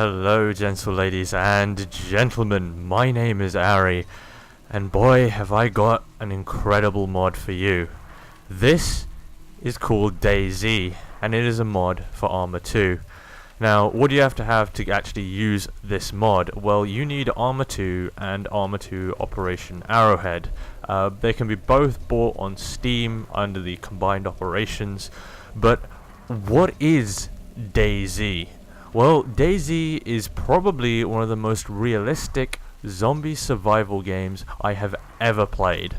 Hello, gentle ladies and gentlemen, my name is Ari, and boy have I got an incredible mod for you. This is called DayZ, and it is a mod for ARMA II. Now, what do you have to actually use this mod? Well, you need ARMA II and ARMA II Operation Arrowhead. They can be both bought on Steam under the combined operations, but what is DayZ? Well, DayZ is probably one of the most realistic zombie survival games I have ever played.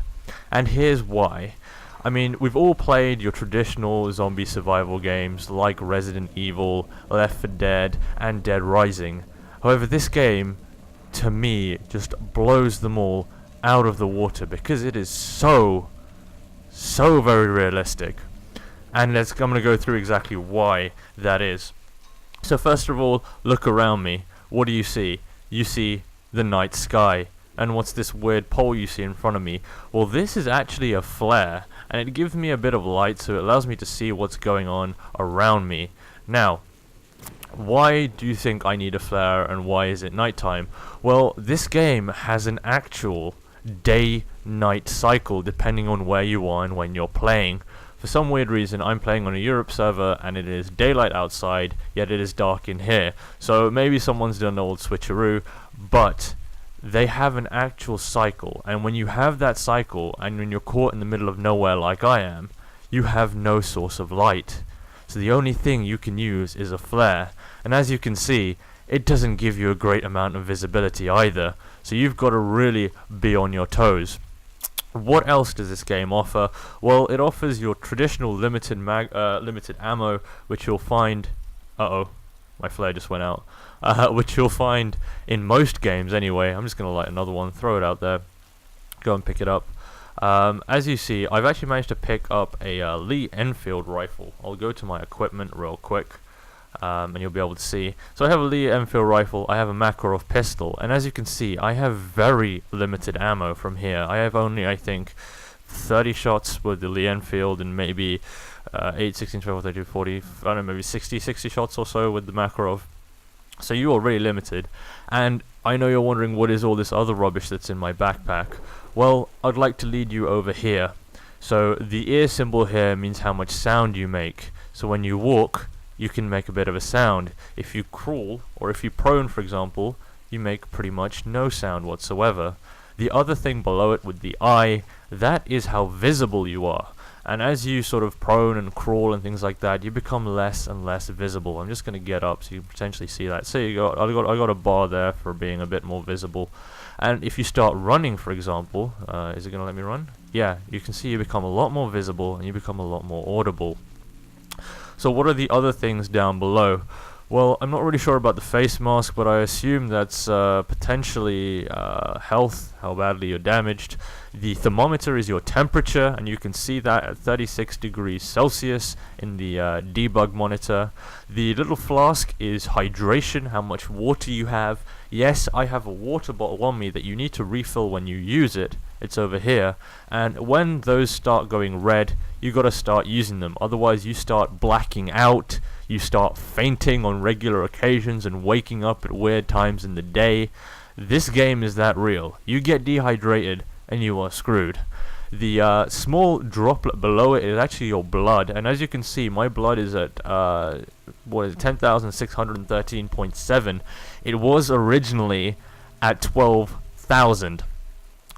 And here's why. I mean, we've all played your traditional zombie survival games like Resident Evil, Left 4 Dead, and Dead Rising. However, this game, to me, just blows them all out of the water because it is so very realistic. And I'm going to go through exactly why that is. So first of all, look around me. What do you see? You see the night sky. And what's this weird pole you see in front of me? Well, this is actually a flare, and it gives me a bit of light, so it allows me to see what's going on around me. Now, why do you think I need a flare, and why is it nighttime? Well, this game has an actual day-night cycle depending on where you are and when you're playing. For some weird reason, I'm playing on a Europe server and it is daylight outside, yet it is dark in here. So maybe someone's done an old switcheroo, but they have an actual cycle. And when you have that cycle, and when you're caught in the middle of nowhere like I am, you have no source of light. So the only thing you can use is a flare. And as you can see, it doesn't give you a great amount of visibility either. So you've got to really be on your toes. What else does this game offer? Well, it offers your traditional limited ammo, which you'll find... my flare just went out. Which you'll find in most games anyway. I'm just going to light another one, throw it out there, go and pick it up. As you see, I've actually managed to pick up a Lee Enfield rifle. I'll go to my equipment real quick. And you'll be able to see. So I have a Lee Enfield rifle, I have a Makarov pistol, and as you can see, I have very limited ammo from here. I have only, I think, 30 shots with the Lee Enfield and maybe 8, 16, 12, 13, 40, I don't know, maybe 60 shots or so with the Makarov. So you are really limited, and I know you're wondering what is all this other rubbish that's in my backpack. Well, I'd like to lead you over here. So the ear symbol here means how much sound you make. So when you walk, you can make a bit of a sound. If you crawl, or if you prone for example, you make pretty much no sound whatsoever. The other thing below it with the eye, that is how visible you are. And as you sort of prone and crawl and things like that, you become less and less visible. I'm just going to get up so you can potentially see that. So I got a bar there for being a bit more visible. And if you start running, for example, is it going to let me run? Yeah, you can see you become a lot more visible and you become a lot more audible. So what are the other things down below? Well, I'm not really sure about the face mask, but I assume that's potentially health, how badly you're damaged. The thermometer is your temperature, and you can see that at 36 degrees Celsius in the debug monitor. The little flask is hydration, how much water you have. Yes, I have a water bottle on me that you need to refill when you use it. It's over here, and when those start going red, you got to start using them. Otherwise, you start blacking out. You start fainting on regular occasions and waking up at weird times in the day. This game is that real. You get dehydrated and you are screwed. The small droplet below it is actually your blood, and as you can see, my blood is at 10,613.7. It was originally at 12,000.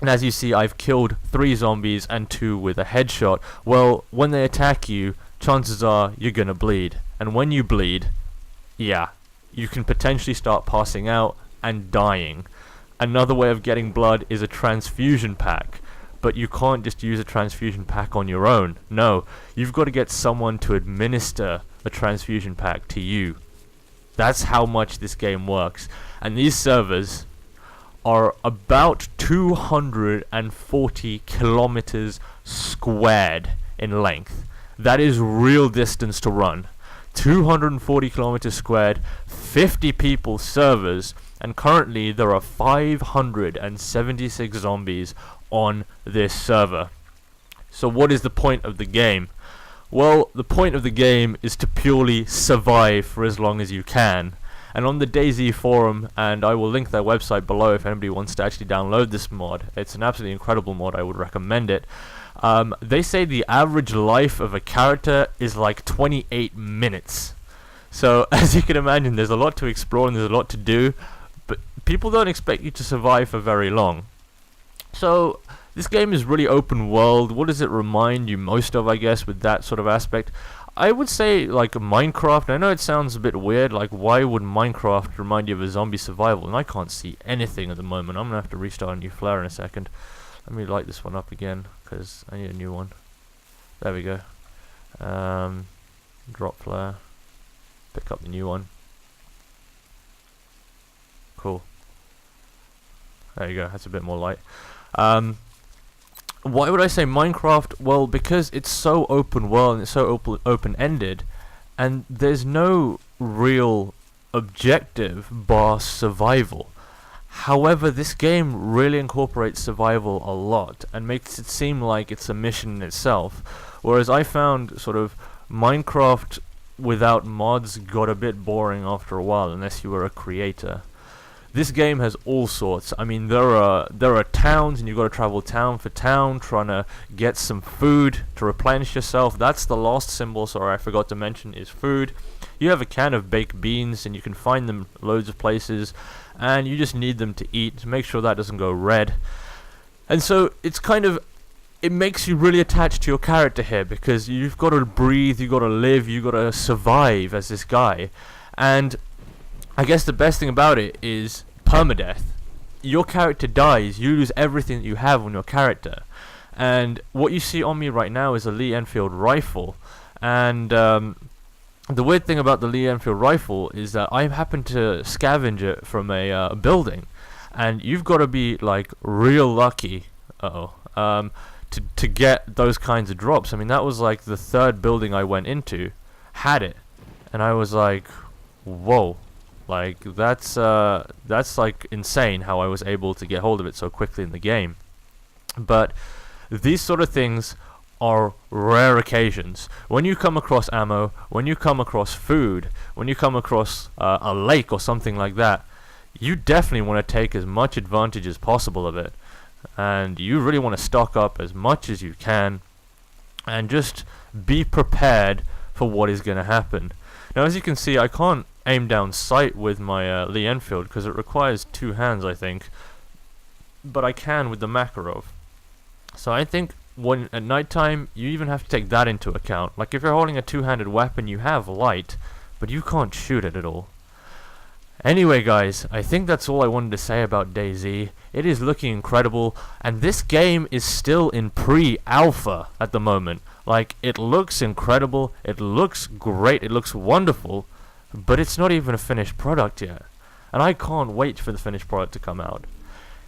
And as you see, I've killed 3 zombies and 2 with a headshot. Well, when they attack you, chances are you're gonna bleed. And when you bleed, yeah, you can potentially start passing out and dying. Another way of getting blood is a transfusion pack. But you can't just use a transfusion pack on your own. No, you've got to get someone to administer a transfusion pack to you. That's how much this game works. And these servers are about 240 kilometers squared in length. That is real distance to run. 240 kilometers squared, 50 people servers, and currently there are 576 zombies on this server. So what is the point of the game? Well, the point of the game is to purely survive for as long as you can. And on the DayZ forum, and I will link their website below if anybody wants to actually download this mod. It's an absolutely incredible mod. I would recommend it. They say the average life of a character is like 28 minutes. So as you can imagine, there's a lot to explore and there's a lot to do, but people don't expect you to survive for very long. So this game is really open world. What does it remind you most of, I guess, with that sort of aspect? I would say like Minecraft. I know it sounds a bit weird, like why would Minecraft remind you of a zombie survival? And I can't see anything at the moment. I'm gonna have to restart a new flare in a second. Let me light this one up again, because I need a new one. There we go. Drop flare. Pick up the new one. Cool. There you go, that's a bit more light. Why would I say Minecraft? Well, because it's so open world and it's so open-ended, and there's no real objective bar survival. However, this game really incorporates survival a lot and makes it seem like it's a mission in itself. Whereas I found sort of Minecraft without mods got a bit boring after a while, unless you were a creator. This game has all sorts. I mean, there are towns, and you've got to travel town for town, trying to get some food to replenish yourself. That's the last symbol, sorry, I forgot to mention, is food. You have a can of baked beans, and you can find them loads of places, and you just need them to eat to make sure that doesn't go red. And so it's kind of, it makes you really attached to your character here, because you've got to breathe, you've got to live, you've got to survive as this guy. And I guess the best thing about it is permadeath. Your character dies, you lose everything that you have on your character. And what you see on me right now is a Lee Enfield rifle. And the weird thing about the Lee Enfield rifle is that I happen to scavenge it from a building. And you've got to be like real lucky to get those kinds of drops. I mean, that was like the third building I went into had it. And I was like, whoa. Like, that's like insane how I was able to get hold of it so quickly in the game. But these sort of things are rare occasions. When you come across ammo, when you come across food, when you come across a lake or something like that, you definitely want to take as much advantage as possible of it. And you really want to stock up as much as you can and just be prepared for what is going to happen. Now, as you can see, I can't aim down sight with my Lee Enfield because it requires two hands, I think, but I can with the Makarov. So I think when at nighttime, you even have to take that into account. Like, if you're holding a two-handed weapon, you have light, but you can't shoot it at all. Anyway, guys, I think that's all I wanted to say about DayZ. It is looking incredible, and this game is still in pre-alpha at the moment. Like, it looks incredible, it looks great, it looks wonderful, but it's not even a finished product yet. And I can't wait for the finished product to come out.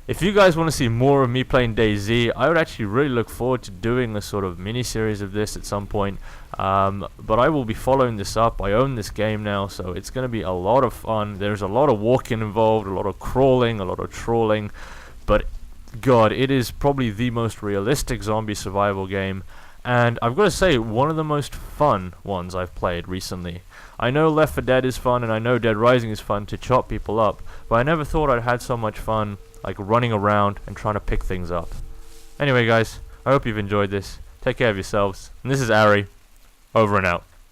If you guys want to see more of me playing DayZ, I would actually really look forward to doing a sort of mini-series of this at some point. But I will be following this up. I own this game now, so it's going to be a lot of fun. There's a lot of walking involved, a lot of crawling, a lot of trawling. But, God, it is probably the most realistic zombie survival game. And I've got to say, one of the most fun ones I've played recently. I know Left 4 Dead is fun, and I know Dead Rising is fun to chop people up, but I never thought I'd had so much fun like running around and trying to pick things up. Anyway, guys, I hope you've enjoyed this. Take care of yourselves. And this is Ari, over and out.